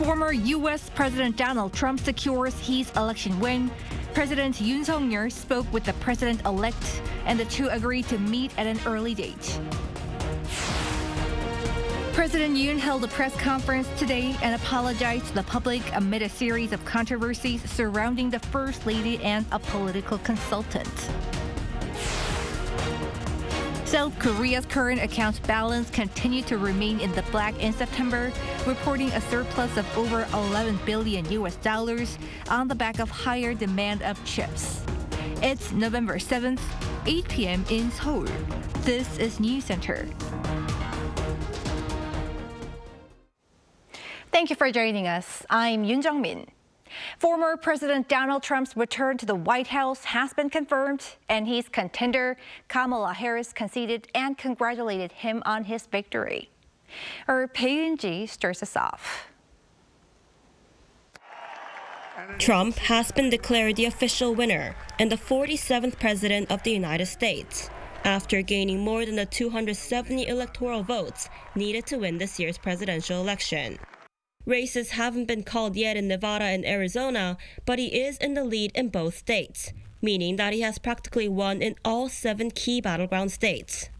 former U.S. President Donald Trump secures his election win, President Yoon spoke with the president-elect, and the two agreed to meet at an early date. President Yoon held a press conference today and apologized to the public amid a series of controversies surrounding the First Lady and a political consultant. South Korea's current account balance continued to remain in the black in September, reporting a surplus of over $11 billion on the back of higher demand of chips. It's November 7th, 8 p.m. in Seoul. This is Newscenter. Thank you for joining us. I'm Yoon Min. Former President Donald Trump's return to the White House has been confirmed, and his contender, Kamala Harris, conceded and congratulated him on his victory. Our Pei-Yun-ji starts us off. Trump has been declared the official winner and the 47th President of the United States, after gaining more than the 270 electoral votes needed to win this year's presidential election. Races haven't been called yet in Nevada and Arizona, but he is in the lead in both states, meaning that he has practically won in all 7 key battleground states.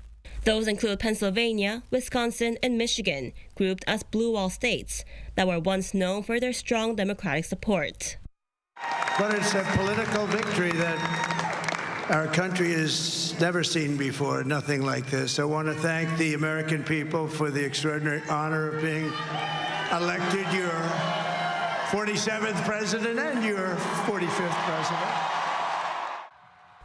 Those include Pennsylvania, Wisconsin, and Michigan, grouped as blue wall states that were once known for their strong Democratic support. But it's a political victory that our country has never seen before, nothing like this. I want to thank the American people for the extraordinary honor of being elected your 47th president and your 45th president.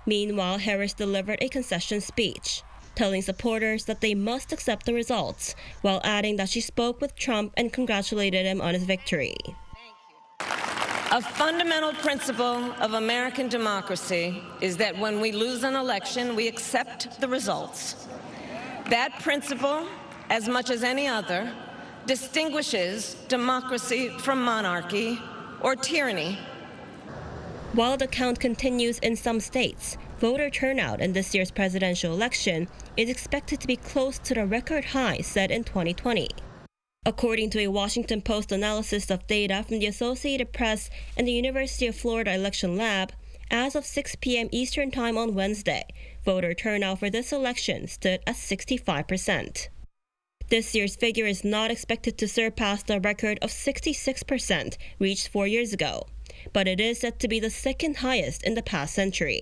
Meanwhile, Harris delivered a concession speech, telling supporters that they must accept the results, while adding that she spoke with Trump and congratulated him on his victory. A fundamental principle of American democracy is that when we lose an election, we accept the results. That principle, as much as any other, distinguishes democracy from monarchy or tyranny. While the count continues in some states, voter turnout in this year's presidential election is expected to be close to the record high set in 2020. According to a Washington Post analysis of data from the Associated Press and the University of Florida Election Lab, as of 6 p.m. Eastern Time on Wednesday, voter turnout for this election stood at 65%. This year's figure is not expected to surpass the record of 66% reached 4 years ago, but it is said to be the second highest in the past century.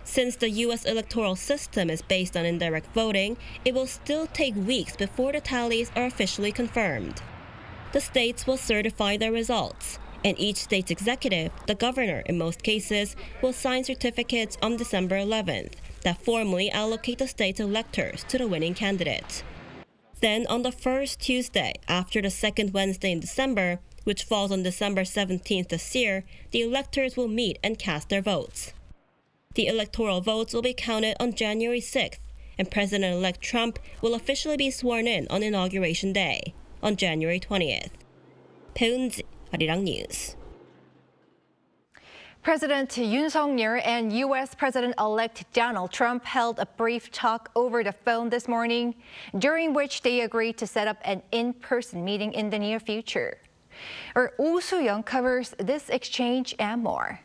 Since the U.S. electoral system is based on indirect voting, it will still take weeks before the tallies are officially confirmed. The states will certify their results, and each state's executive, the governor in most cases, will sign certificates on December 11th that formally allocate the state's electors to the winning candidate. Then, on the first Tuesday after the second Wednesday in December, which falls on December 17th this year, the electors will meet and cast their votes. The electoral votes will be counted on January 6th, and President-elect Trump will officially be sworn in on Inauguration Day, on January 20th. Pei-Yun-ji, Arirang News. President Yoon and U.S. President-elect Donald Trump held a brief talk over the phone this morning, during which they agreed to set up an in-person meeting in the near future. Our Oh Soo-young covers this exchange and more.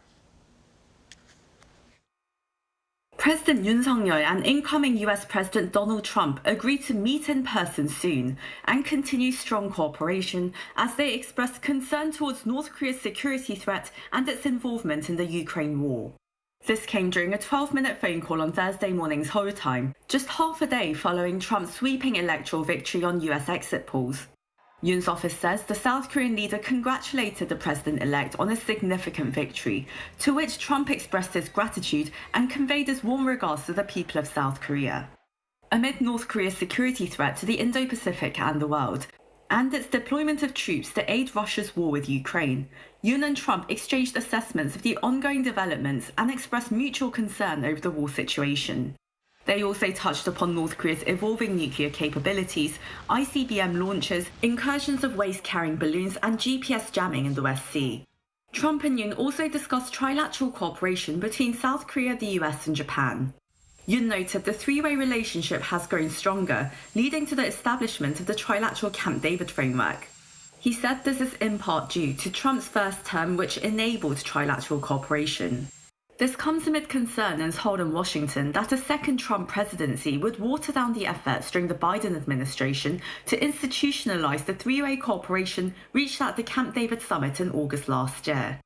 President Yoon and incoming U.S. President Donald Trump agreed to meet in person soon and continue strong cooperation as they expressed concern towards North Korea's security threat and its involvement in the Ukraine war. This came during a 12-minute phone call on Thursday morning Seoul time, just half a day following Trump's sweeping electoral victory on U.S. exit polls. Yoon's office says the South Korean leader congratulated the president-elect on a significant victory, to which Trump expressed his gratitude and conveyed his warm regards to the people of South Korea. Amid North Korea's security threat to the Indo-Pacific and the world, and its deployment of troops to aid Russia's war with Ukraine, Yoon and Trump exchanged assessments of the ongoing developments and expressed mutual concern over the war situation. They also touched upon North Korea's evolving nuclear capabilities, ICBM launches, incursions of waste-carrying balloons and GPS jamming in the West Sea. Trump and Yoon also discussed trilateral cooperation between South Korea, the US and Japan. Yoon noted the three-way relationship has grown stronger, leading to the establishment of the trilateral Camp David framework. He said this is in part due to Trump's first term, which enabled trilateral cooperation. This comes amid concern in Seoul and Washington that a second Trump presidency would water down the efforts during the Biden administration to institutionalize the three-way cooperation reached at the Camp David summit in August last year.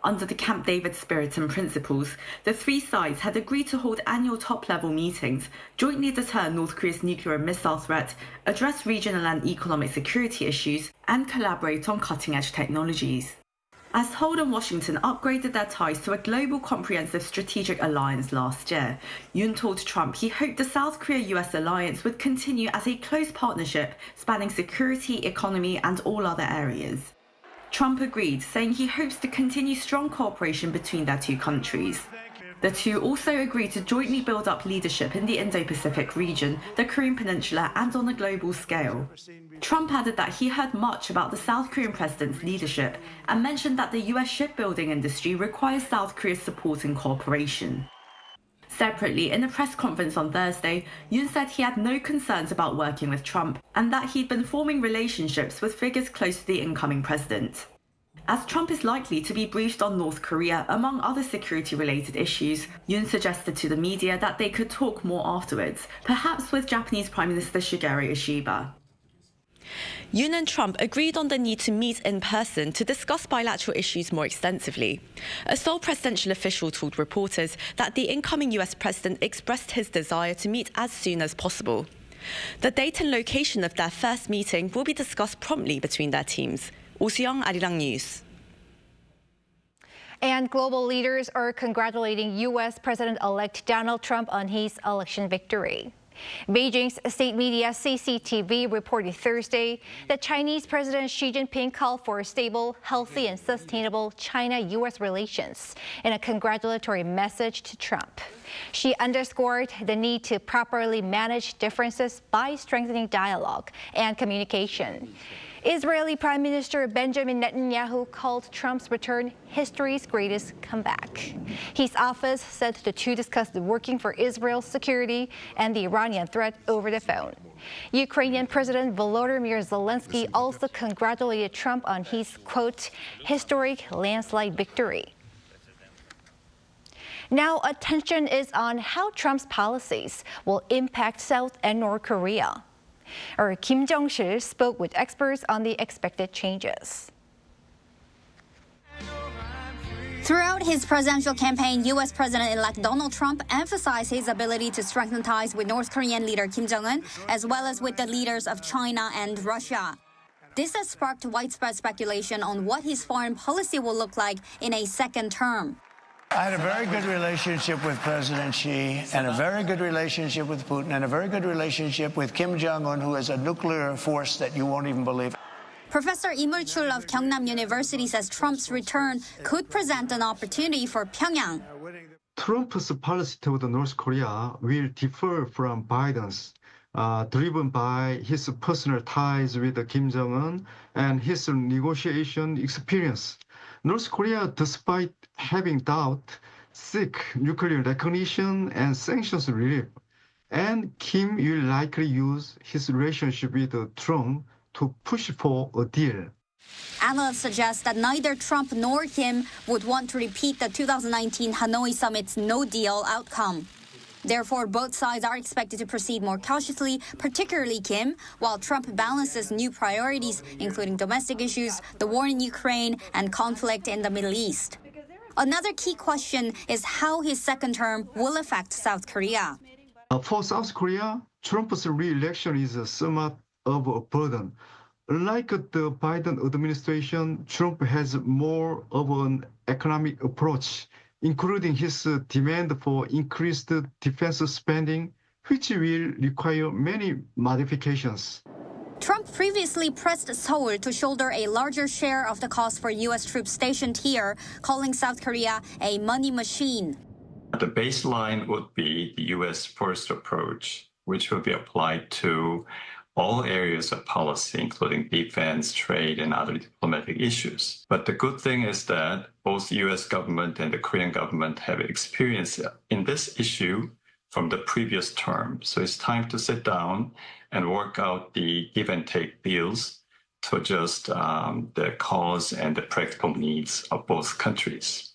Under the Camp David spirit and principles, the three sides had agreed to hold annual top-level meetings, jointly deter North Korea's nuclear and missile threat, address regional and economic security issues, and collaborate on cutting-edge technologies. As Seoul and Washington upgraded their ties to a global comprehensive strategic alliance last year, Yoon told Trump he hoped the South Korea-US alliance would continue as a close partnership spanning security, economy, and all other areas. Trump agreed, saying he hopes to continue strong cooperation between their two countries. The two also agreed to jointly build up leadership in the Indo-Pacific region, the Korean Peninsula, and on a global scale. Trump added that he heard much about the South Korean president's leadership and mentioned that the US shipbuilding industry requires South Korea's support and cooperation. Separately, in a press conference on Thursday, Yoon said he had no concerns about working with Trump and that he'd been forming relationships with figures close to the incoming president. As Trump is likely to be briefed on North Korea, among other security-related issues, Yoon suggested to the media that they could talk more afterwards, perhaps with Japanese Prime Minister Shigeru Ishiba. Yoon and Trump agreed on the need to meet in person to discuss bilateral issues more extensively. A Seoul presidential official told reporters that the incoming US president expressed his desire to meet as soon as possible. The date and location of their first meeting will be discussed promptly between their teams. Arirang News. And global leaders are congratulating U.S. President-elect Donald Trump on his election victory. Beijing's state media CCTV reported Thursday that Chinese President Xi Jinping called for stable, healthy, and sustainable China-U.S. relations in a congratulatory message to Trump. She underscored the need to properly manage differences by strengthening dialogue and communication. Israeli Prime Minister Benjamin Netanyahu called Trump's return history's greatest comeback. His office said the two discussed working for Israel's security and the Iranian threat over the phone. Ukrainian President Volodymyr Zelenskyy also congratulated Trump on his, quote, historic landslide victory. Now, attention is on how Trump's policies will impact South and North Korea. Our Kim Jong-sil spoke with experts on the expected changes. Throughout his presidential campaign, U.S. President-elect Donald Trump emphasized his ability to strengthen ties with North Korean leader Kim Jong-un, as well as with the leaders of China and Russia. This has sparked widespread speculation on what his foreign policy will look like in a second term. I had a very good relationship with President Xi and a very good relationship with Putin and a very good relationship with Kim Jong-un, who has a nuclear force that you won't even believe. Professor Imul Chul of Gyeongnam University says Trump's return could present an opportunity for Pyongyang. Trump's policy toward North Korea will differ from Biden's, driven by his personal ties with Kim Jong-un and his negotiation experience. North Korea, despite having doubt, seek nuclear recognition and sanctions relief. And Kim will likely use his relationship with Trump to push for a deal. Analysts suggest that neither Trump nor Kim would want to repeat the 2019 Hanoi summit's no-deal outcome. Therefore, both sides are expected to proceed more cautiously, particularly Kim, while Trump balances new priorities, including domestic issues, the war in Ukraine, and conflict in the Middle East. Another key question is how his second term will affect South Korea. For South Korea, Trump's re-election is somewhat of a burden. Unlike the Biden administration, Trump has more of an economic approach, including his demand for increased defense spending, which will require many modifications. Trump previously pressed Seoul to shoulder a larger share of the cost for U.S. troops stationed here, calling South Korea a money machine. The baseline would be the U.S. first approach, which will be applied to all areas of policy, including defense, trade, and other diplomatic issues. But the good thing is that both the U.S. government and the Korean government have experience in this issue from the previous term. So it's time to sit down and work out the give and take deals to adjust the cause and the practical needs of both countries.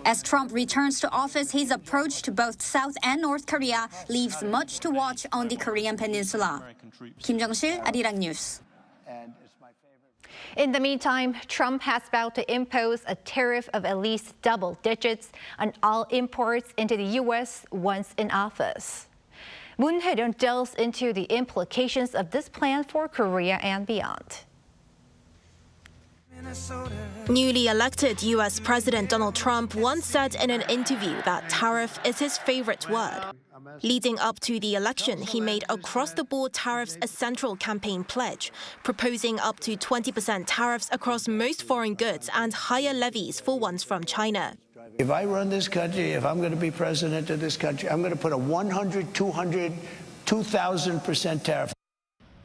As Trump returns to office, his approach to both South and North Korea leaves much to watch on the Korean peninsula. Kim Jung-sil, Arirang News. In the meantime, Trump has vowed to impose a tariff of at least double digits on all imports into the U.S. once in office. Moon Hye-ryun delves into the implications of this plan for Korea and beyond. Newly elected U.S. President Donald Trump once said in an interview that tariff is his favorite word. Leading up to the election, he made across-the-board tariffs a central campaign pledge, proposing up to 20% tariffs across most foreign goods and higher levies for ones from China. If I run this country, if I'm going to be president of this country, I'm going to put a 100, 200, 2,000% tariff.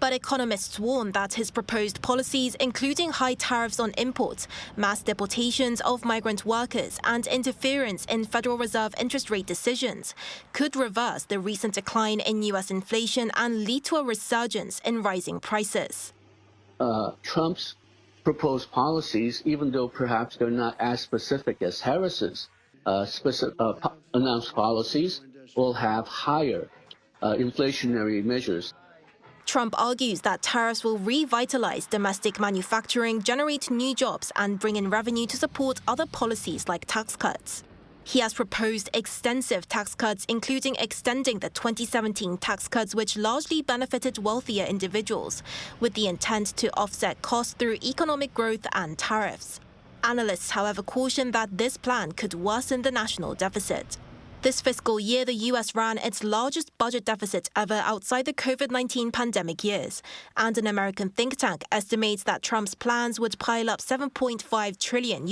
But economists warn that his proposed policies, including high tariffs on imports, mass deportations of migrant workers, and interference in Federal Reserve interest rate decisions, could reverse the recent decline in U.S. inflation and lead to a resurgence in rising prices. Trump's proposed policies, even though perhaps they're not as specific as Harris's announced policies, will have higher inflationary measures. Trump argues that tariffs will revitalize domestic manufacturing, generate new jobs, and bring in revenue to support other policies like tax cuts. He has proposed extensive tax cuts, including extending the 2017 tax cuts, which largely benefited wealthier individuals, with the intent to offset costs through economic growth and tariffs. Analysts, however, caution that this plan could worsen the national deficit. This fiscal year, the U.S. ran its largest budget deficit ever outside the COVID-19 pandemic years, and an American think tank estimates that Trump's plans would pile up $7.5 trillion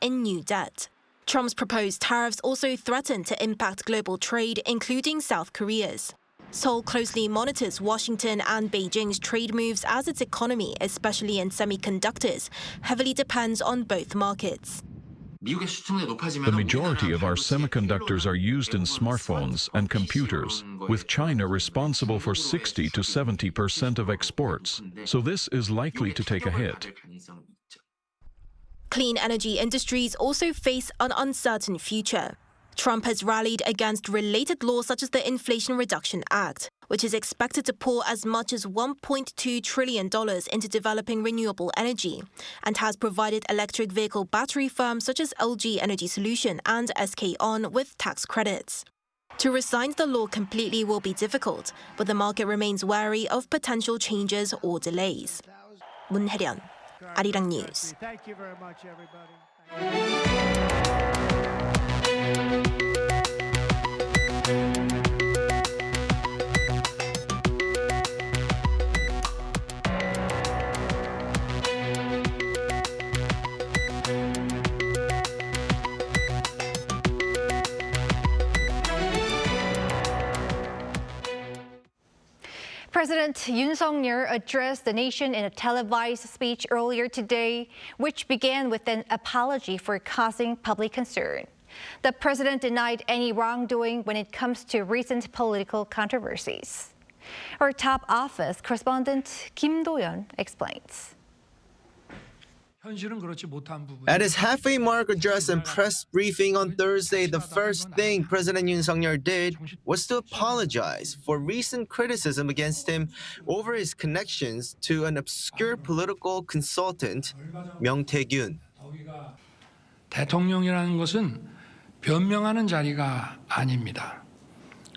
in new debt. Trump's proposed tariffs also threaten to impact global trade, including South Korea's. Seoul closely monitors Washington and Beijing's trade moves as its economy, especially in semiconductors, heavily depends on both markets. The majority of our semiconductors are used in smartphones and computers, with China responsible for 60 to 70% of exports, so this is likely to take a hit. Clean energy industries also face an uncertain future. Trump has rallied against related laws such as the Inflation Reduction Act, which is expected to pour as much as $1.2 trillion into developing renewable energy, and has provided electric vehicle battery firms such as LG Energy Solution and SK On with tax credits. To rescind the law completely will be difficult, but the market remains wary of potential changes or delays. Moon Hye-ryun, Arirang News. Thank you very much, everybody. President Yoon Suk-yeol addressed the nation in a televised speech earlier today, which began with an apology for causing public concern. The president denied any wrongdoing when it comes to recent political controversies. Our top office correspondent Kim Do-yeon explains. At his halfway mark address and press briefing on Thursday, the first thing President Yoon Suk-yeol did was to apologize for recent criticism against him over his connections to an obscure political consultant, Myung Tae-gyun. 대통령이라는 것은 변명하는 자리가 아닙니다.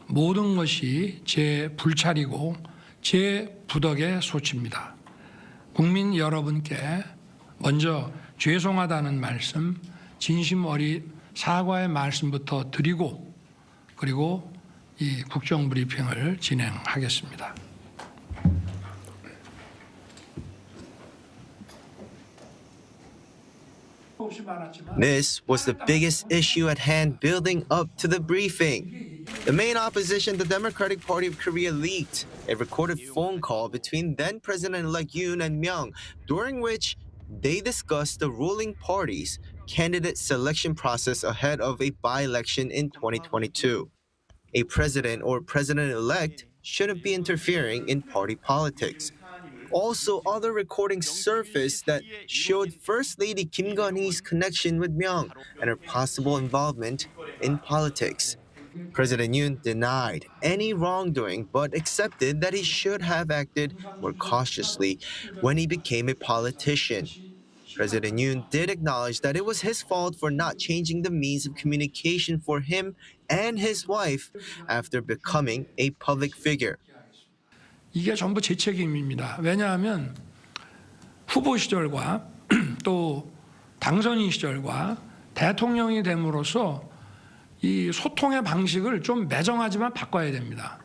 모든 것이 제 불찰이고 제 부덕의 소치입니다. 국민 여러분께 먼저 죄송하다는 말씀, 진심 어린 사과의 말씀부터 드리고 그리고 이 국정 브리핑을 진행하겠습니다. This was the biggest issue at hand building up to the briefing. The main opposition, the Democratic Party of Korea, leaked a recorded phone call between then President-elect Yoon and Myung, during which they discussed the ruling party's candidate selection process ahead of a by-election in 2022. A president or president-elect shouldn't be interfering in party politics. Also, other recordings surfaced that showed First Lady Kim Gun-hee's connection with Myung and her possible involvement in politics. President Yoon denied any wrongdoing but accepted that he should have acted more cautiously when he became a politician. President Yoon did acknowledge that it was his fault for not changing the means of communication for him and his wife after becoming a public figure. 이게 전부 제 책임입니다. 왜냐하면 후보 시절과 또 당선인 시절과 대통령이 됨으로써 이 소통의 방식을 좀 매정하지만 바꿔야 됩니다.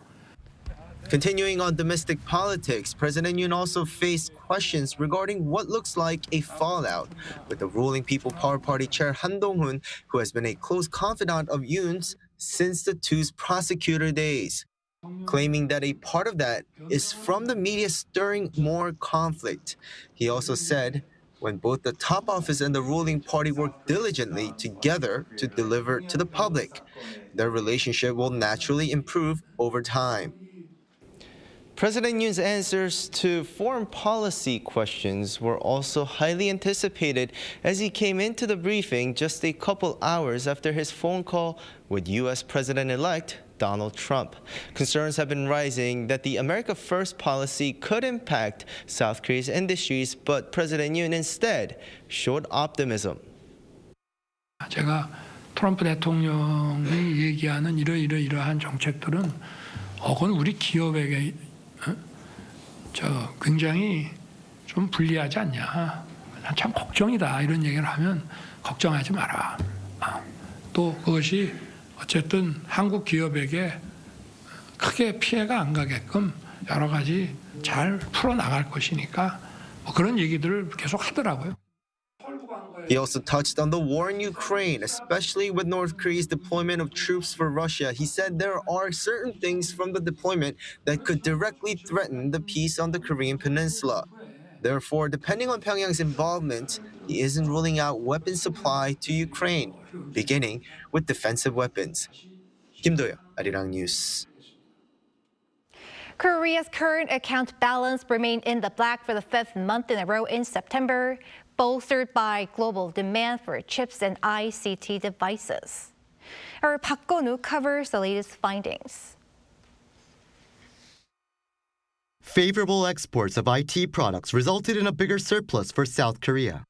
Continuing on domestic politics, President Yoon also faced questions regarding what looks like a fallout with the ruling People Power Party chair Han Dong-hoon, who has been a close confidant of Yoon's since the two's prosecutor days, claiming that a part of that is from the media stirring more conflict. He also said, when both the top office and the ruling party work diligently together to deliver to the public, their relationship will naturally improve over time. President Yoon's answers to foreign policy questions were also highly anticipated as he came into the briefing just a couple hours after his phone call with U.S. President-elect Donald Trump. Concerns have been rising that the America First policy could impact South Korea's industries, but President Yoon instead showed optimism. 제가 트럼프 대통령이 얘기하는 이러한 정책들은 그건 우리 기업에게 굉장히 좀 불리하지 않냐. 난 참 걱정이다. 이런 얘기를 하면 걱정하지 마라. 또 그것이 어쨌든 한국 기업에게 크게 피해가 안 가게끔 여러 가지 잘 풀어나갈 것이니까 그런 얘기들을 계속 하더라고요. He also touched on the war in Ukraine, especially with North Korea's deployment of troops for Russia. He said there are certain things from the deployment that could directly threaten the peace on the Korean peninsula. Therefore, depending on Pyongyang's involvement, he isn't ruling out weapon supply to Ukraine, beginning with defensive weapons. Kim Do-yeon, Arirang News. Korea's current account balance remained in the black for the fifth month in a row in September, bolstered by global demand for chips and ICT devices. Our Park Gon-woo covers the latest findings. Favorable exports of IT products resulted in a bigger surplus for South Korea.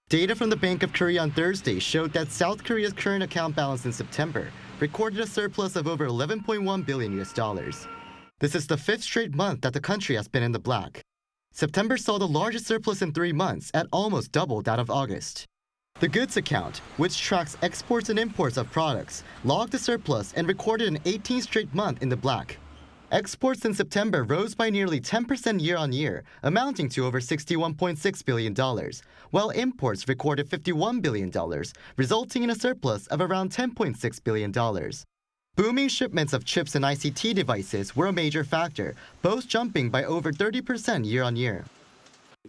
Data from the Bank of Korea on Thursday showed that South Korea's current account balance in September recorded a surplus of over $11.1 billion. This is the fifth straight month that the country has been in the black. September saw the largest surplus in 3 months at almost double that of August. The goods account, which tracks exports and imports of products, logged a surplus and recorded an 18th straight month in the black. Exports in September rose by nearly 10% year-on-year, amounting to over $61.6 billion, while imports recorded $51 billion, resulting in a surplus of around $10.6 billion. Booming shipments of chips and ICT devices were a major factor, both jumping by over 30% year-on-year.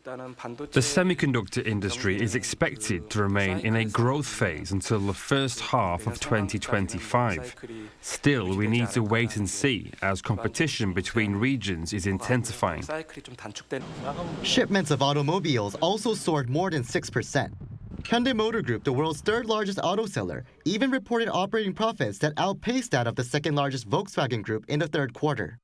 The semiconductor industry is expected to remain in a growth phase until the first half of 2025. Still, we need to wait and see as competition between regions is intensifying. Shipments of automobiles also soared more than 6%. Hyundai Motor Group, the world's third largest auto seller, even reported operating profits that outpaced that of the second largest Volkswagen Group in the third quarter.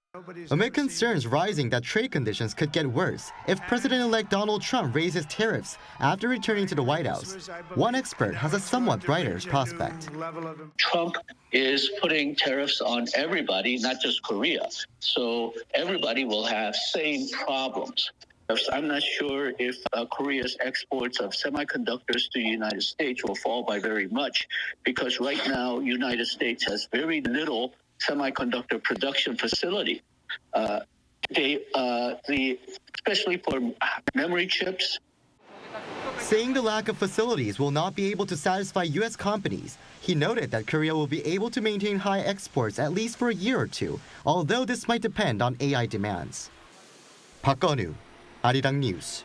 Amid concerns rising that trade conditions could get worse if President-elect Donald Trump raises tariffs after returning to the White House, one expert has a somewhat brighter prospect. Trump is putting tariffs on everybody, not just Korea. So everybody will have same problems. I'm not sure if Korea's exports of semiconductors to the United States will fall by very much, because right now United States has very little semiconductor production facility. Especially for memory chips. Saying the lack of facilities will not be able to satisfy U.S. companies, he noted that Korea will be able to maintain high exports at least for a year or two, although this might depend on AI demands. Park Gon-woo, Arirang News.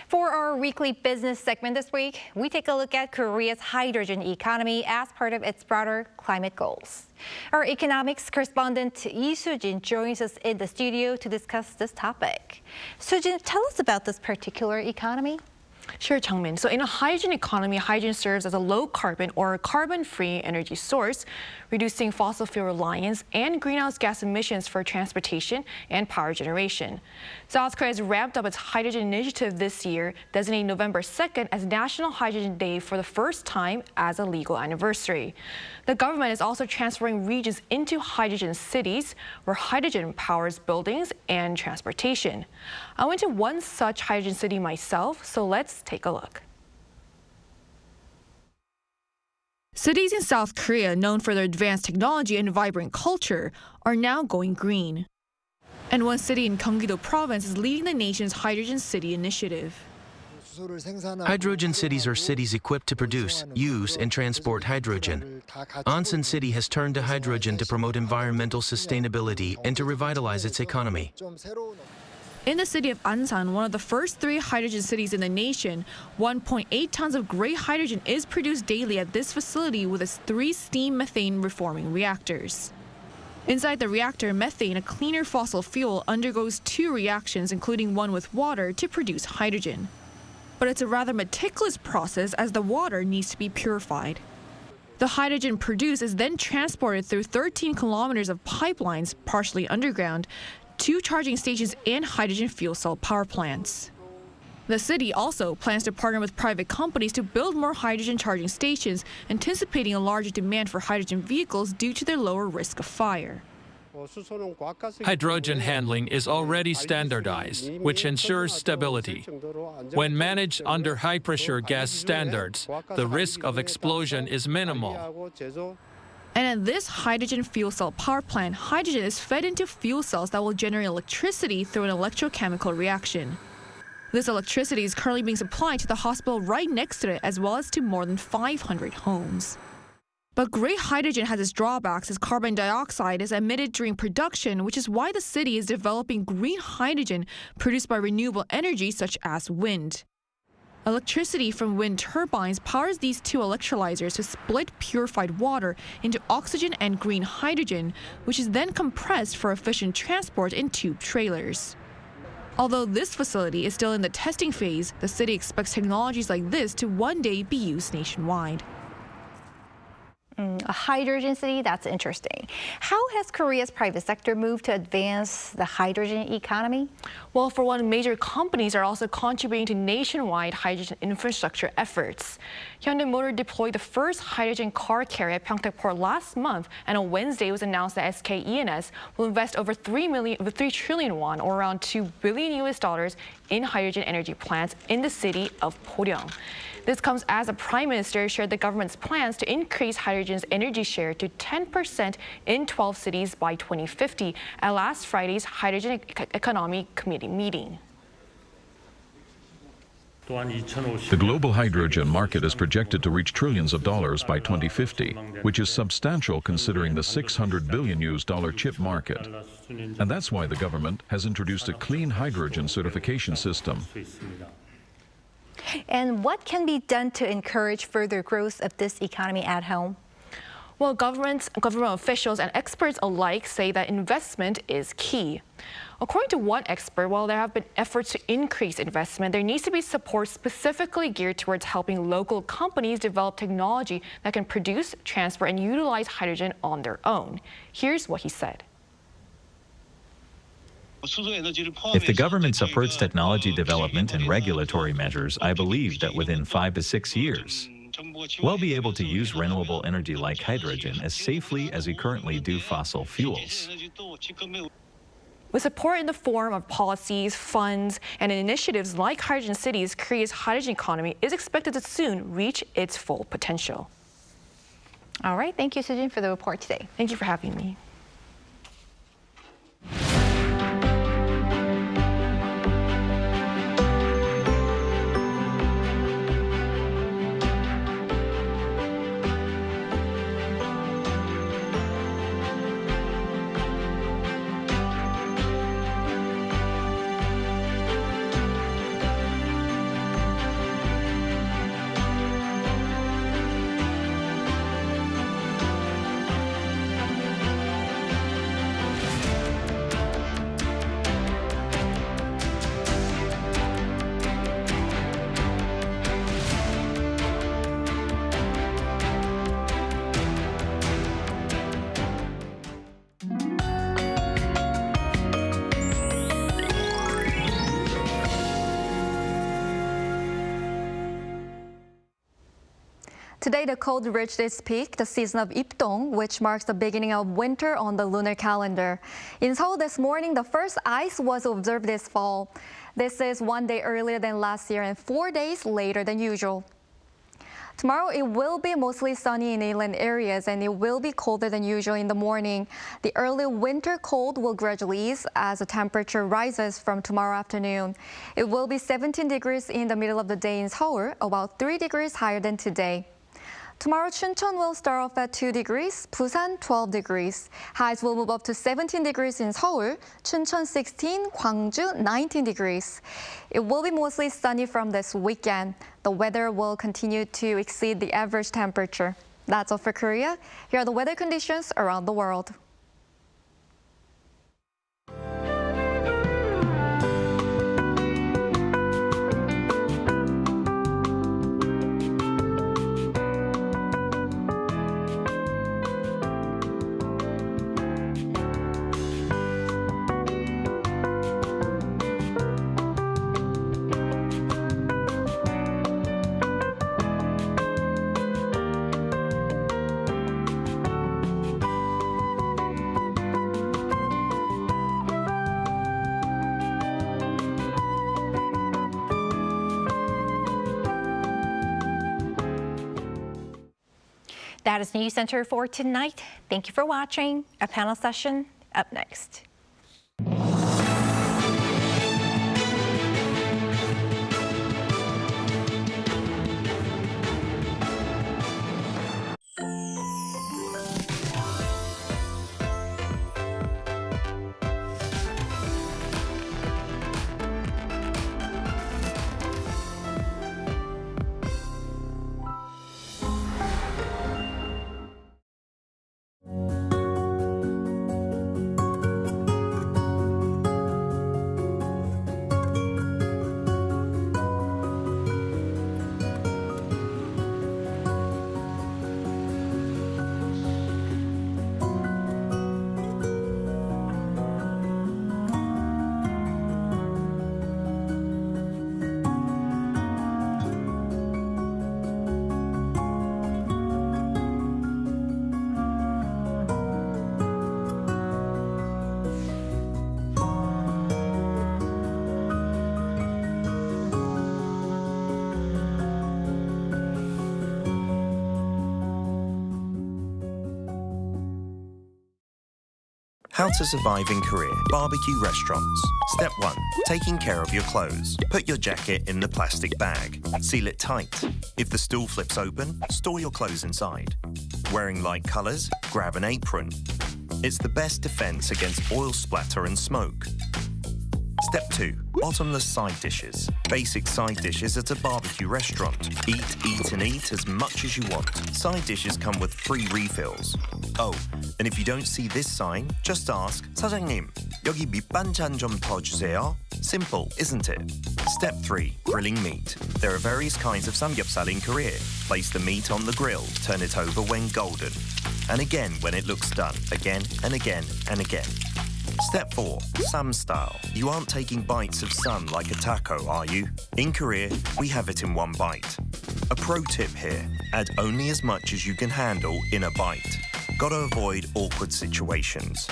For our weekly business segment this week, we take a look at Korea's hydrogen economy as part of its broader climate goals. Our economics correspondent Lee Soo-jin joins us in the studio to discuss this topic. Soo-jin, tell us about this particular economy. Sure, Changmin. So in a hydrogen economy, hydrogen serves as a low-carbon or carbon-free energy source, reducing fossil fuel reliance and greenhouse gas emissions for transportation and power generation. South Korea has ramped up its hydrogen initiative this year, designating November 2nd as National Hydrogen Day for the first time as a legal anniversary. The government is also transferring regions into hydrogen cities, where hydrogen powers buildings and transportation. I went to one such hydrogen city myself, so let's take a look. Cities in South Korea, known for their advanced technology and vibrant culture, are now going green. And one city in Gyeonggi-do province is leading the nation's hydrogen city initiative. Hydrogen cities are cities equipped to produce, use, and transport hydrogen. Onsan City has turned to hydrogen to promote environmental sustainability and to revitalize its economy. In the city of Ansan, one of the first 3 hydrogen cities in the nation, 1.8 tons of gray hydrogen is produced daily at this facility with its 3 steam methane reforming reactors. Inside the reactor, methane, a cleaner fossil fuel, undergoes 2 reactions, including one with water, to produce hydrogen. But it's a rather meticulous process as the water needs to be purified. The hydrogen produced is then transported through 13 kilometers of pipelines, partially underground, 2 charging stations and hydrogen fuel cell power plants. The city also plans to partner with private companies to build more hydrogen charging stations, anticipating a larger demand for hydrogen vehicles due to their lower risk of fire. Hydrogen handling is already standardized, which ensures stability. When managed under high-pressure gas standards, the risk of explosion is minimal. And at this hydrogen fuel cell power plant, hydrogen is fed into fuel cells that will generate electricity through an electrochemical reaction. This electricity is currently being supplied to the hospital right next to it, as well as to more than 500 homes. But gray hydrogen has its drawbacks, as carbon dioxide is emitted during production, which is why the city is developing green hydrogen produced by renewable energy such as wind. Electricity from wind turbines powers these 2 electrolyzers to split purified water into oxygen and green hydrogen, which is then compressed for efficient transport in tube trailers. Although this facility is still in the testing phase, the city expects technologies like this to one day be used nationwide. A hydrogen city, that's interesting. How has Korea's private sector moved to advance the hydrogen economy? Well, for one, major companies are also contributing to nationwide hydrogen infrastructure efforts. Hyundai Motor deployed the first hydrogen car carrier at Pyeongtaek Port last month, and on Wednesday it was announced that SK E&S will invest over 3 trillion won, or around $2 billion in hydrogen energy plants in the city of Poryong. This comes as the Prime Minister shared the government's plans to increase hydrogen's energy share to 10% in 12 cities by 2050 at last Friday's Hydrogen Economy Committee meeting. The global hydrogen market is projected to reach trillions of dollars by 2050, which is substantial considering the $600 billion chip market. And that's why the government has introduced a clean hydrogen certification system. And what can be done to encourage further growth of this economy at home? Well, government officials and experts alike say that investment is key. According to one expert, while there have been efforts to increase investment, there needs to be support specifically geared towards helping local companies develop technology that can produce, transport, and utilize hydrogen on their own. Here's what he said. If the government supports technology development and regulatory measures, I believe that within 5 to 6 years, we'll be able to use renewable energy like hydrogen as safely as we currently do fossil fuels. With support in the form of policies, funds, and initiatives like Hydrogen Cities, Korea's hydrogen economy is expected to soon reach its full potential. All right, thank you, Soo-jin, for the report today. Thank you for having me. Today, the cold reached its peak, the season of Ipdong, which marks the beginning of winter on the lunar calendar. In Seoul this morning, the first ice was observed this fall. This is 1 day earlier than last year and 4 days later than usual. Tomorrow, it will be mostly sunny in inland areas and it will be colder than usual in the morning. The early winter cold will gradually ease as the temperature rises from tomorrow afternoon. It will be 17 degrees in the middle of the day in Seoul, about 3 degrees higher than today. Tomorrow, Chuncheon will start off at 2 degrees, Busan 12 degrees. Highs will move up to 17 degrees in Seoul, Chuncheon 16, Gwangju 19 degrees. It will be mostly sunny from this weekend. The weather will continue to exceed the average temperature. That's all for Korea. Here are the weather conditions around the world. That is Newscenter for tonight. Thank you for watching. A panel session up next. How to survive in Korea. Barbecue restaurants. Step 1. Taking care of your clothes. Put your jacket in the plastic bag. Seal it tight. If the stool flips open, store your clothes inside. Wearing light colors? Grab an apron. It's the best defense against oil splatter and smoke. Step 2. Bottomless side dishes. Basic side dishes at a barbecue restaurant. Eat and eat as much as you want. Side dishes come with free refills. Oh, and if you don't see this sign, just ask, 사장님, 여기 밑반찬 좀 더 주세요. Simple, isn't it? Step 3. Grilling meat. There are various kinds of samgyeopsal in Korea. Place the meat on the grill. Turn it over when golden. And again when it looks done. Again and again and again. Step 4. Sam style. You aren't taking bites of sam like a taco, are you? In Korea, we have it in one bite. A pro tip here. Add only as much as you can handle in a bite. Gotta avoid awkward situations.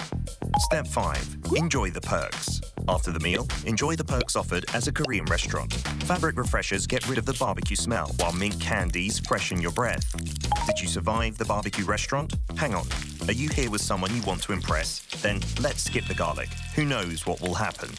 Step 5. Enjoy the perks. After the meal, enjoy the perks offered as a Korean restaurant. Fabric refreshers get rid of the barbecue smell, while mint candies freshen your breath. Did you survive the barbecue restaurant? Hang on. Are you here with someone you want to impress? Then let's skip the garlic. Who knows what will happen?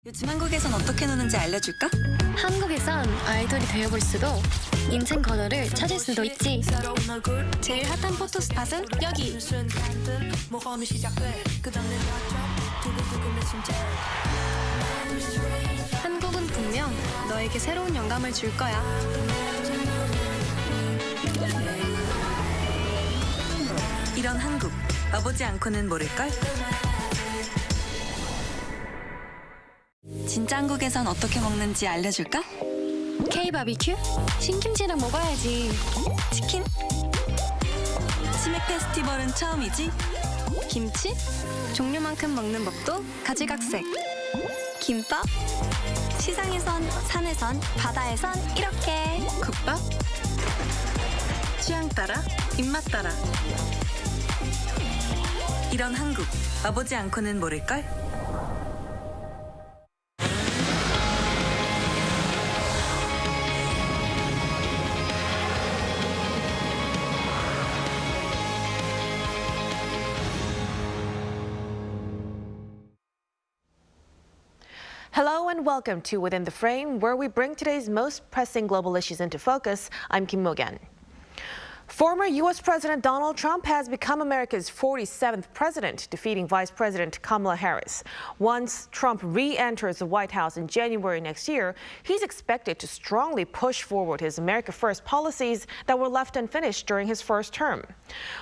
요즘 한국에선 어떻게 노는지 알려줄까? 한국에선 아이돌이 되어볼수록 인생 번호를 찾을 수도 있지. 제일 핫한 포토 스팟은 여기. 한국은 분명 너에게 새로운 영감을 줄 거야. 이런 한국, 와보지 않고는 모를걸? 진짜 한국에선 어떻게 먹는지 알려줄까? K-바비큐? 신김치랑 먹어야지. 치킨? 치맥 페스티벌은 처음이지? 김치? 종류만큼 먹는 법도 가지각색. 김밥? 시장에선, 산에선, 바다에선 이렇게. 국밥? 취향 따라, 입맛 따라. 이런 한국, 와보지 않고는 모를걸? Hello and welcome to Within the Frame, where we bring today's most pressing global issues into focus. I'm Kim Mo-gyan. Former U.S. President Donald Trump has become America's 47th president, defeating Vice President Kamala Harris. Once Trump re-enters the White House in January next year, he's expected to strongly push forward his America First policies that were left unfinished during his first term.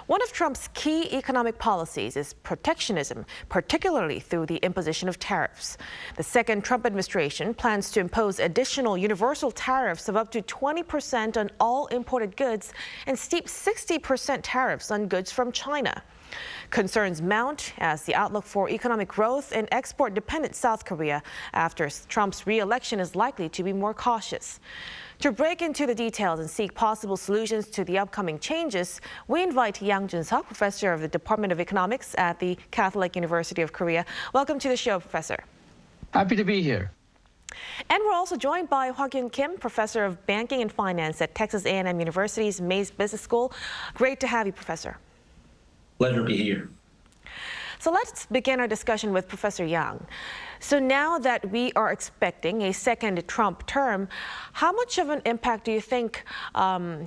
One of Trump's key economic policies is protectionism, particularly through the imposition of tariffs. The second Trump administration plans to impose additional universal tariffs of up to 20% on all imported goods and steep 60% tariffs on goods from China. Concerns mount as the outlook for economic growth in export-dependent South Korea after Trump's re-election is likely to be more cautious. To break into the details and seek possible solutions to the upcoming changes, we invite Yang Jun-seok, professor of the Department of Economics at the Catholic University of Korea. Welcome to the show, Professor. Happy to be here. And we're also joined by Hwa-Kyun Kim, professor of banking and finance at Texas A&M University's Mays Business School. Great to have you, Professor. Pleasure to be here. So let's begin our discussion with Professor Yang. So now that we are expecting a second Trump term, how much of an impact do you think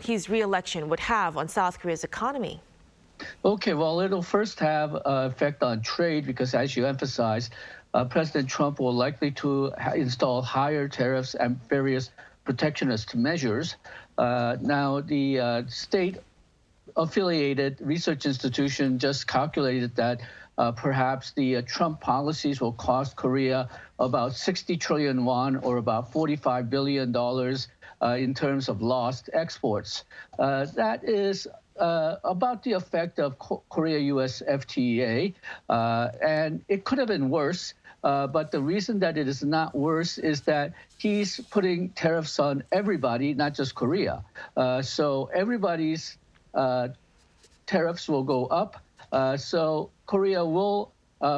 his re-election would have on South Korea's economy? Okay, well, it'll first have an effect on trade because, as you emphasized, President Trump will likely to install higher tariffs and various protectionist measures. Now, the state-affiliated research institution just calculated that perhaps the Trump policies will cost Korea about 60 trillion won, or about $45 billion in terms of lost exports. That is about the effect of Korea-U.S. FTA, and it could have been worse. But the reason that it is not worse is that he's putting tariffs on everybody, not just Korea. So everybody's tariffs will go up. So Korea will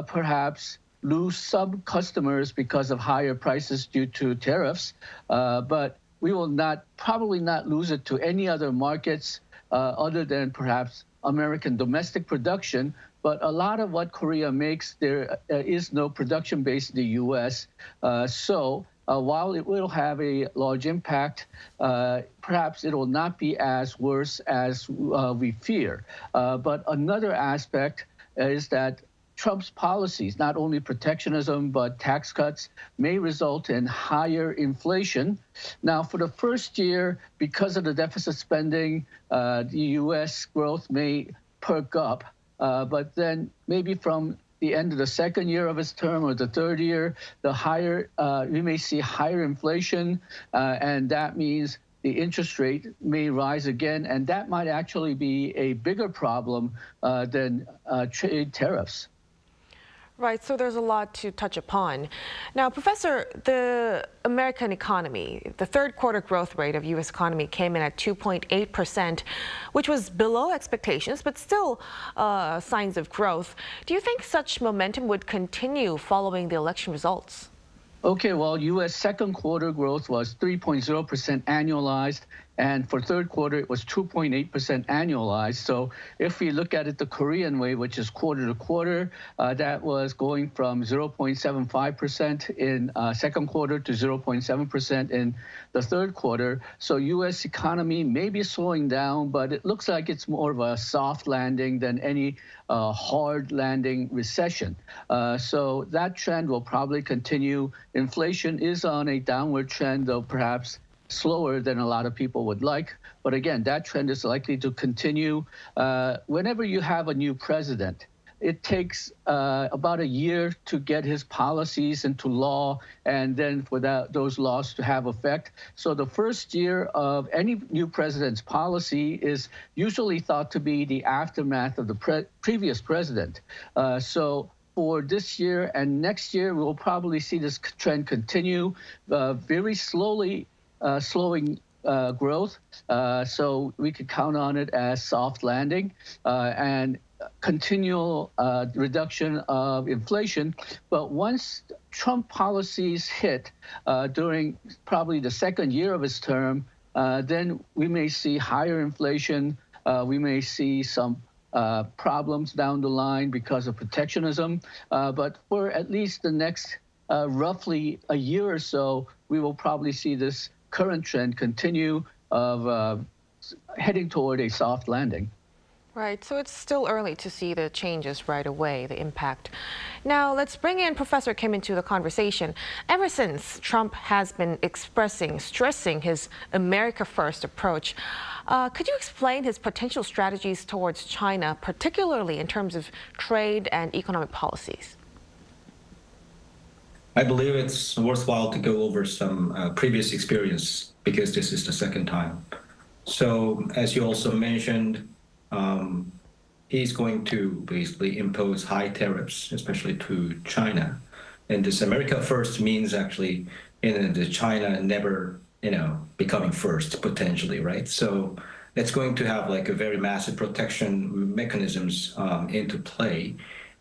perhaps lose some customers because of higher prices due to tariffs. But we will probably not lose it to any other markets other than perhaps American domestic production. But a lot of what Korea makes, there is no production base in the U.S. So while it will have a large impact, perhaps it will not be as worse as we fear. But another aspect is that Trump's policies, not only protectionism, but tax cuts, may result in higher inflation. Now, for the first year, because of the deficit spending, the U.S. growth may perk up. But then maybe from the end of the second year of his term or the third year, we may see higher inflation, and that means the interest rate may rise again, and that might actually be a bigger problem than trade tariffs. Right, so there's a lot to touch upon. Now, Professor, the American economy, the third quarter growth rate of U.S. economy came in at 2.8%, which was below expectations, but still signs of growth. Do you think such momentum would continue following the election results? Okay, well, U.S. second quarter growth was 3.0% annualized, And for third quarter, it was 2.8% annualized. So if we look at it the Korean way, which is quarter to quarter, that was going from 0.75% in second quarter to 0.7% in the third quarter. So U.S. economy may be slowing down, but it looks like it's more of a soft landing than any hard landing recession. So that trend will probably continue. Inflation is on a downward trend, though perhaps slower than a lot of people would like. But again, that trend is likely to continue. Whenever you have a new president, it takes about a year to get his policies into law and then for those laws to have effect. So the first year of any new president's policy is usually thought to be the aftermath of the previous president. So for this year and next year, we'll probably see this trend continue, very slowly slowing growth. So we could count on it as soft landing and continual reduction of inflation. But once Trump policies hit during probably the second year of his term, then we may see higher inflation. We may see some problems down the line because of protectionism. But for at least the next roughly a year or so, we will probably see this current trend continue of heading toward a soft landing. Right, so it's still early to see the changes right away, the impact. Now, let's bring in Professor Kim into the conversation. Ever since Trump has been stressing his America First approach, could you explain his potential strategies towards China, particularly in terms of trade and economic policies? I believe it's worthwhile to go over some previous experience because this is the second time. So, as you also mentioned, he's going to basically impose high tariffs, especially to China. And this America First means actually the China never, becoming first potentially, right? So it's going to have like a very massive protection mechanisms into play,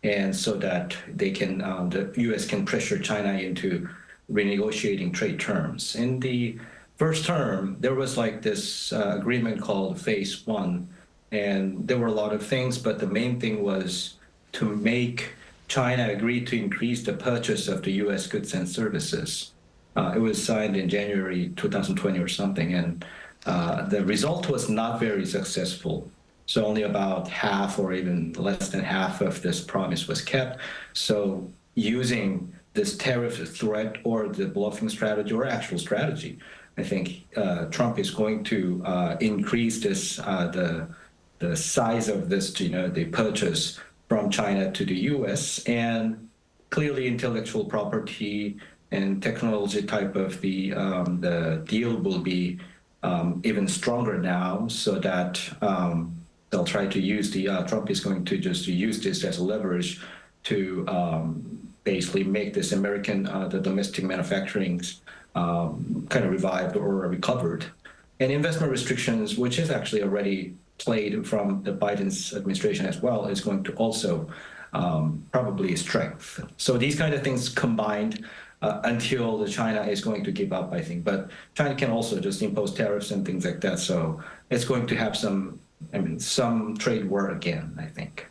and so that they can, the U.S. can pressure China into renegotiating trade terms. In the first term, there was like this agreement called Phase 1. And there were a lot of things, but the main thing was to make China agree to increase the purchase of the U.S. goods and services. It was signed in January 2020 or something, and the result was not very successful. So only about half or even less than half of this promise was kept. So using this tariff threat or the bluffing strategy or actual strategy, I think Trump is going to increase this, the size of this, the purchase from China to the U.S. and clearly intellectual property and technology type of the deal will be even stronger now, so that they'll try to use Trump is going to just use this as a leverage to basically make this American, the domestic manufacturing kind of revived or recovered. And investment restrictions, which is actually already played from the Biden's administration as well, is going to also probably strengthen. So these kind of things combined until China is going to give up, I think. But China can also just impose tariffs and things like that. So it's going to have some trade war again, I think.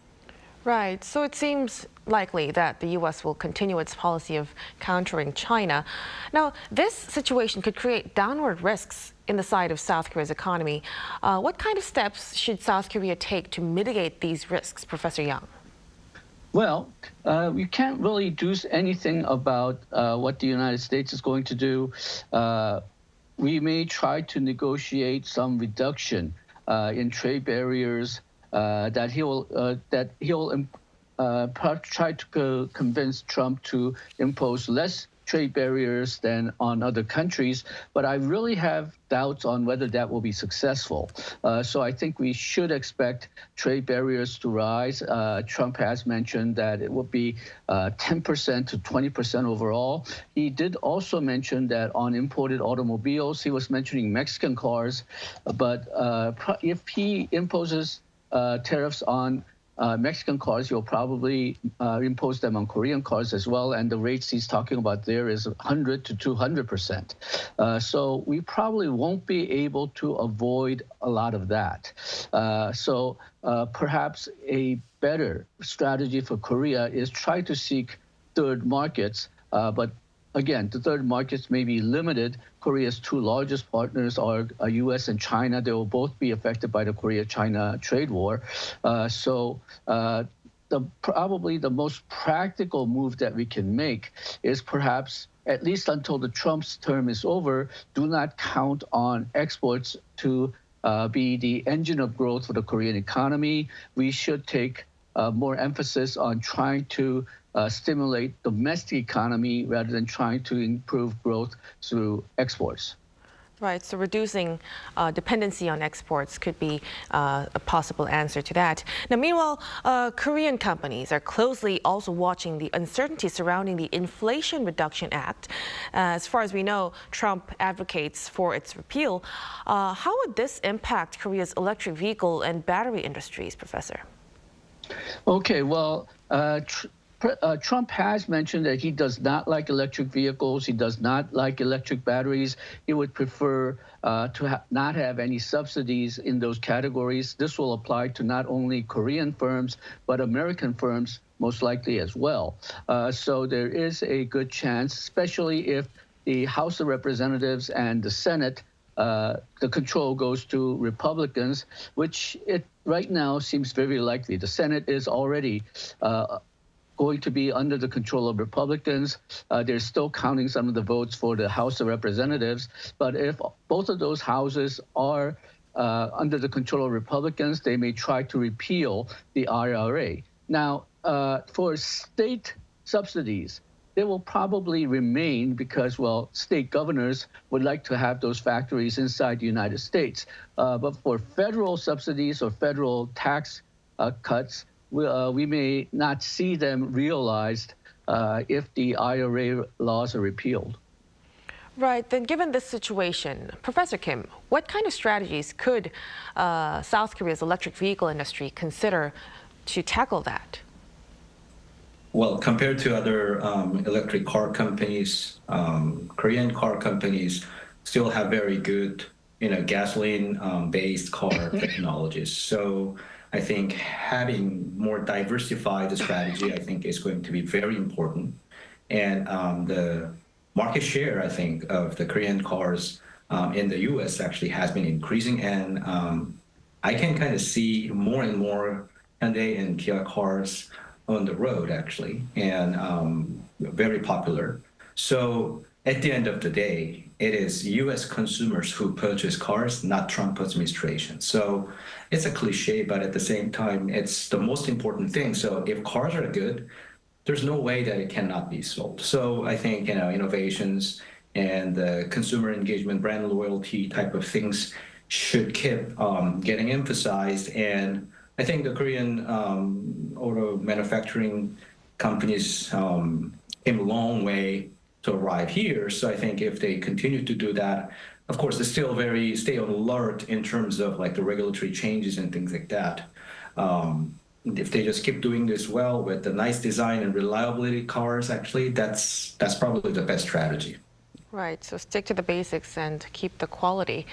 Right. So it seems likely that the U.S. will continue its policy of countering China. Now, this situation could create downward risks in the side of South Korea's economy. What kind of steps should South Korea take to mitigate these risks, Professor Young? Well, we can't really do anything about what the United States is going to do. We may try to negotiate some reduction in trade barriers that he'll try to convince Trump to impose less trade barriers than on other countries, but I really have doubts on whether that will be successful. So I think we should expect trade barriers to rise. Trump has mentioned that it will be 10% to 20% overall. He did also mention that on imported automobiles, he was mentioning Mexican cars, but if he imposes tariffs on Mexican cars, you'll probably impose them on Korean cars as well. And the rates he's talking about there is 100 to 200%. So we probably won't be able to avoid a lot of that. So perhaps a better strategy for Korea is try to seek third markets, but again, the third markets may be limited. Korea's two largest partners are U.S. and China. They will both be affected by the Korea-China trade war. Probably the most practical move that we can make is perhaps, at least until the Trump's term is over, do not count on exports to be the engine of growth for the Korean economy. We should take more emphasis on trying to stimulate domestic economy rather than trying to improve growth through exports. Right, so reducing dependency on exports could be a possible answer to that. Now, meanwhile, Korean companies are closely also watching the uncertainty surrounding the Inflation Reduction Act. As far as we know, Trump advocates for its repeal. How would this impact Korea's electric vehicle and battery industries, Professor? Okay, well, Trump has mentioned that he does not like electric vehicles. He does not like electric batteries. He would prefer to not have any subsidies in those categories. This will apply to not only Korean firms, but American firms most likely as well. So there is a good chance, especially if the House of Representatives and the Senate, the control goes to Republicans, which it right now seems very likely. The Senate is already going to be under the control of Republicans. They're still counting some of the votes for the House of Representatives. But if both of those houses are under the control of Republicans, they may try to repeal the IRA. Now, for state subsidies, they will probably remain because, well, state governors would like to have those factories inside the United States. But for federal subsidies or federal tax cuts, we may not see them realized if the IRA laws are repealed. Right, then given this situation, Professor Kim, what kind of strategies could South Korea's electric vehicle industry consider to tackle that? Well, compared to other electric car companies, Korean car companies still have very good, gasoline-based car technologies. So I think having more diversified strategy, I think, is going to be very important. And the market share, I think, of the Korean cars in the U.S. actually has been increasing. And I can kind of see more and more Hyundai and Kia cars on the road, actually, and very popular. So at the end of the day, it is U.S. consumers who purchase cars, not Trump administration. So it's a cliche, but at the same time, it's the most important thing. So if cars are good, there's no way that it cannot be sold. So I think, innovations and consumer engagement, brand loyalty type of things should keep getting emphasized. And I think the Korean auto manufacturing companies came a long way to arrive here. So I think if they continue to do that, of course, they still stay on alert in terms of like the regulatory changes and things like that. If they just keep doing this well with the nice design and reliability cars, actually, that's probably the best strategy. Right, so stick to the basics and keep the quality.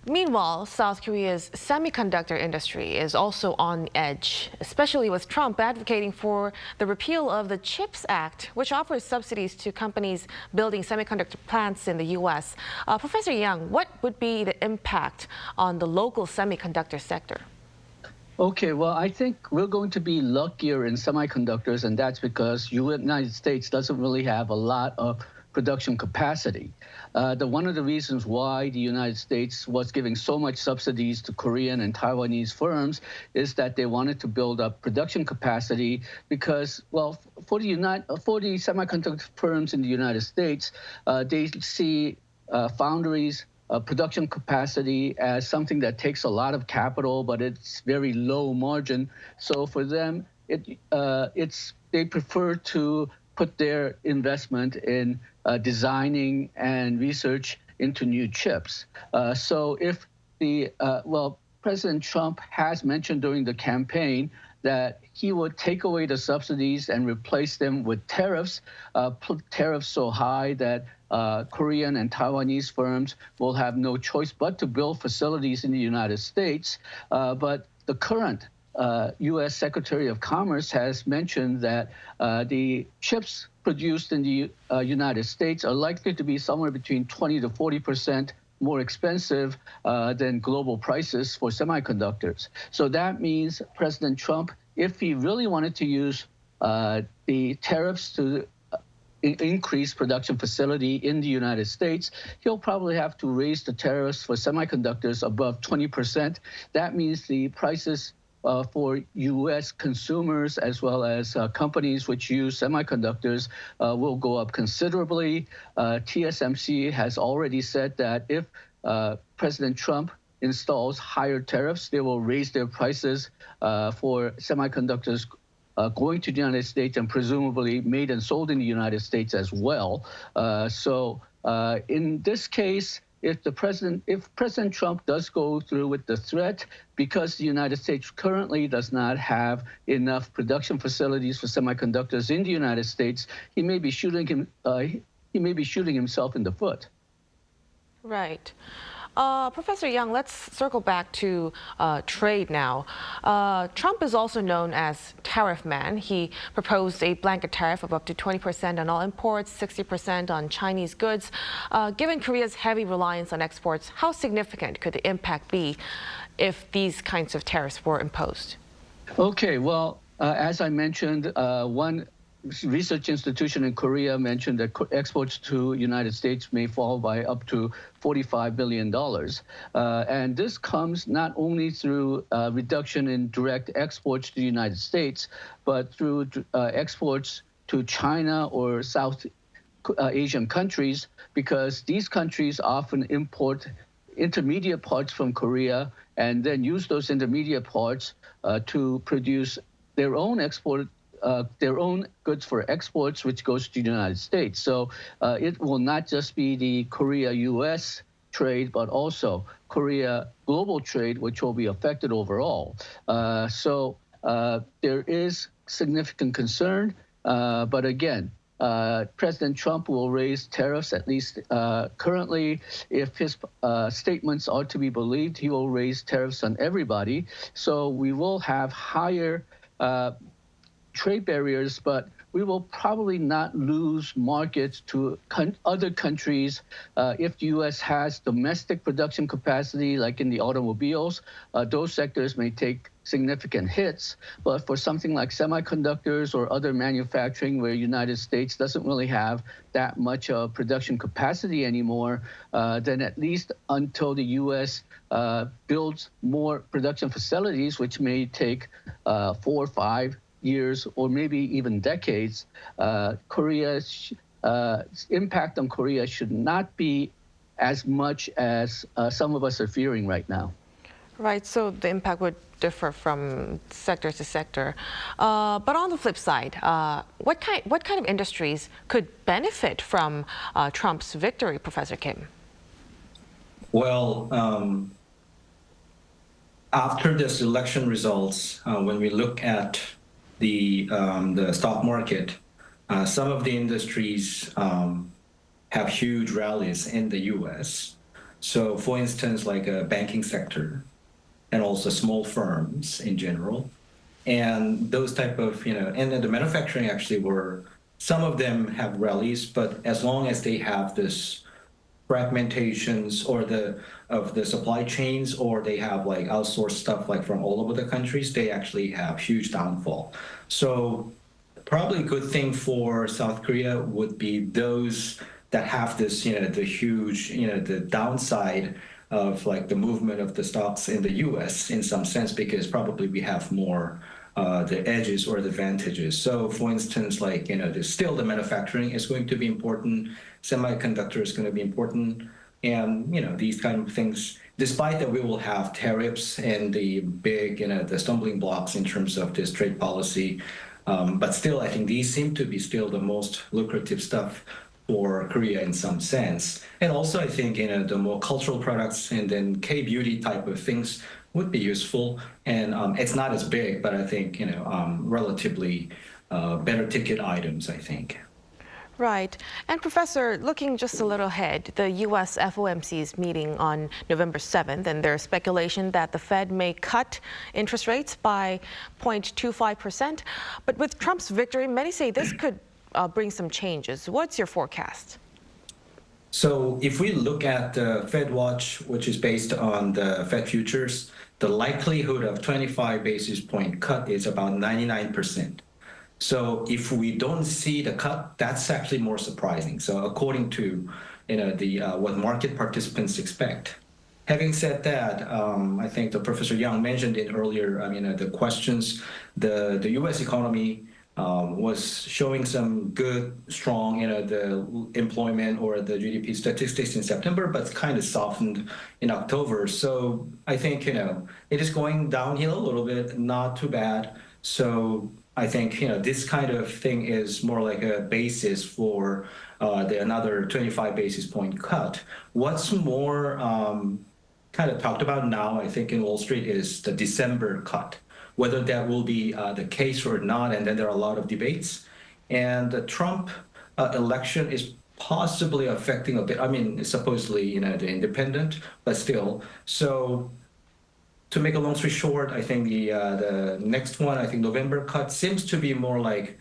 Meanwhile, South Korea's semiconductor industry is also on edge, especially with Trump advocating for the repeal of the CHIPS Act, which offers subsidies to companies building semiconductor plants in the U.S. Professor Yang, what would be the impact on the local semiconductor sector? Okay, well, I think we're going to be luckier in semiconductors, and that's because the United States doesn't really have a lot of production capacity. One of the reasons why the United States was giving so much subsidies to Korean and Taiwanese firms is that they wanted to build up production capacity because, well, for the semiconductor firms in the United States, they see foundries, production capacity as something that takes a lot of capital, but it's very low margin. So for them, they prefer to put their investment in designing and research into new chips. So if President Trump has mentioned during the campaign that he would take away the subsidies and replace them with tariffs, put tariffs so high that Korean and Taiwanese firms will have no choice but to build facilities in the United States. But the current U.S. Secretary of Commerce has mentioned that the chips produced in the United States are likely to be somewhere between 20 to 40% more expensive than global prices for semiconductors. So that means President Trump, if he really wanted to use the tariffs to increase production facility in the United States, he'll probably have to raise the tariffs for semiconductors above 20%. That means the prices for U.S. consumers as well as companies which use semiconductors will go up considerably. TSMC has already said that if President Trump installs higher tariffs, they will raise their prices for semiconductors going to the United States and presumably made and sold in the United States as well. So in this case, if President Trump does go through with the threat, because the United States currently does not have enough production facilities for semiconductors in the United States, he may be shooting himself in the foot. Right. Professor Young, let's circle back to trade now. Trump is also known as tariff man. He proposed a blanket tariff of up to 20% on all imports, 60% on Chinese goods. Given Korea's heavy reliance on exports, how significant could the impact be if these kinds of tariffs were imposed? Okay, well, as I mentioned, one research institution in Korea mentioned that exports to United States may fall by up to $45 billion. And this comes not only through reduction in direct exports to the United States, but through exports to China or South Asian countries, because these countries often import intermediate parts from Korea and then use those intermediate parts to produce their own goods for exports, which goes to the United States. So it will not just be the Korea-U.S. trade, but also Korea global trade, which will be affected overall. So there is significant concern. But again, President Trump will raise tariffs, at least currently. If his statements are to be believed, he will raise tariffs on everybody. So we will have higher trade barriers, but we will probably not lose markets to other countries. If the U.S. has domestic production capacity, like in the automobiles, those sectors may take significant hits. But for something like semiconductors or other manufacturing where the United States doesn't really have that much production capacity anymore, then at least until the U.S. Builds more production facilities, which may take 4 or 5 years or maybe even decades, Korea's impact on Korea should not be as much as some of us are fearing right now. Right, so the impact would differ from sector to sector. But on the flip side, what kind of industries could benefit from Trump's victory, Professor Kim? Well, after this election results, when we look at the stock market, some of the industries have huge rallies in the U.S. So, for instance, like a banking sector, and also small firms in general, and those type of and then the manufacturing actually some of them have rallies, but as long as they have this fragmentations of the supply chains, or they have like outsourced stuff like from all over the countries, they actually have huge downfall. So probably a good thing for South Korea would be those that have this, the huge, the downside of like the movement of the stocks in the U.S. in some sense, because probably we have more the edges or the advantages. So for instance, like, still the manufacturing is going to be important, semiconductor is going to be important, and, these kind of things, despite that we will have tariffs and the big, the stumbling blocks in terms of this trade policy, but still, I think these seem to be still the most lucrative stuff for Korea in some sense. And also, I think, the more cultural products and then K-beauty type of things would be useful. And it's not as big, but I think, relatively better ticket items, I think. Right. And Professor, looking just a little ahead, the U.S. FOMC is meeting on November 7th, and there's speculation that the Fed may cut interest rates by 0.25%. But with Trump's victory, many say this could bring some changes. What's your forecast? So if we look at the Fed Watch, which is based on the Fed futures, the likelihood of 25 basis point cut is about 99%. So if we don't see the cut, that's actually more surprising. So according to what market participants expect. Having said that, I think the Professor Yang mentioned it earlier. The questions, the U.S. economy was showing some good, strong, the employment or the GDP statistics in September, but kind of softened in October. So I think it is going downhill a little bit, not too bad. So I think this kind of thing is more like a basis for another 25 basis point cut. What's more kind of talked about now, I think, in Wall Street is the December cut, whether that will be the case or not. And then there are a lot of debates. And the Trump election is possibly affecting a bit. Supposedly, the independent, but still. So to make a long story short, I think the next one, I think November cut seems to be more like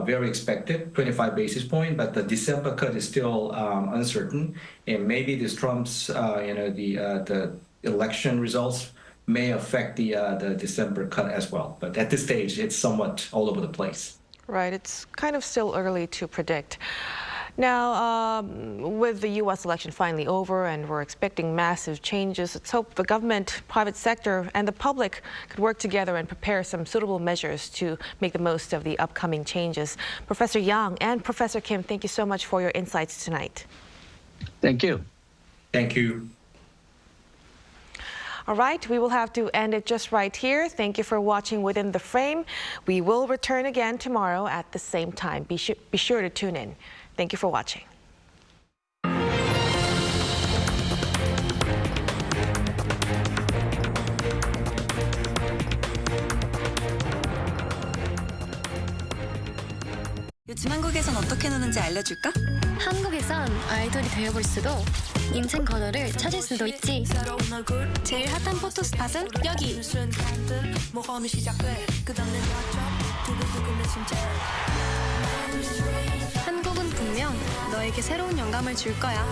very expected, 25 basis point, but the December cut is still uncertain. And maybe this Trump's, the election results may affect the December cut as well. But at this stage, it's somewhat all over the place. Right. It's kind of still early to predict. Now, with the U.S. election finally over and we're expecting massive changes, let's hope the government, private sector, and the public could work together and prepare some suitable measures to make the most of the upcoming changes. Professor Yang and Professor Kim, thank you so much for your insights tonight. Thank you. Thank you. All right, we will have to end it just right here. Thank you for watching Within the Frame. We will return again tomorrow at the same time. Be sure to tune in. Thank you for watching. 요즘 한국에선 어떻게 노는지 알려줄까? 한국에선 아이돌이 되어볼 수도 인생 번호를 찾을 수도 있지. 제일 핫한 포토 스팟은 여기. 한국은 분명 너에게 새로운 영감을 줄 거야.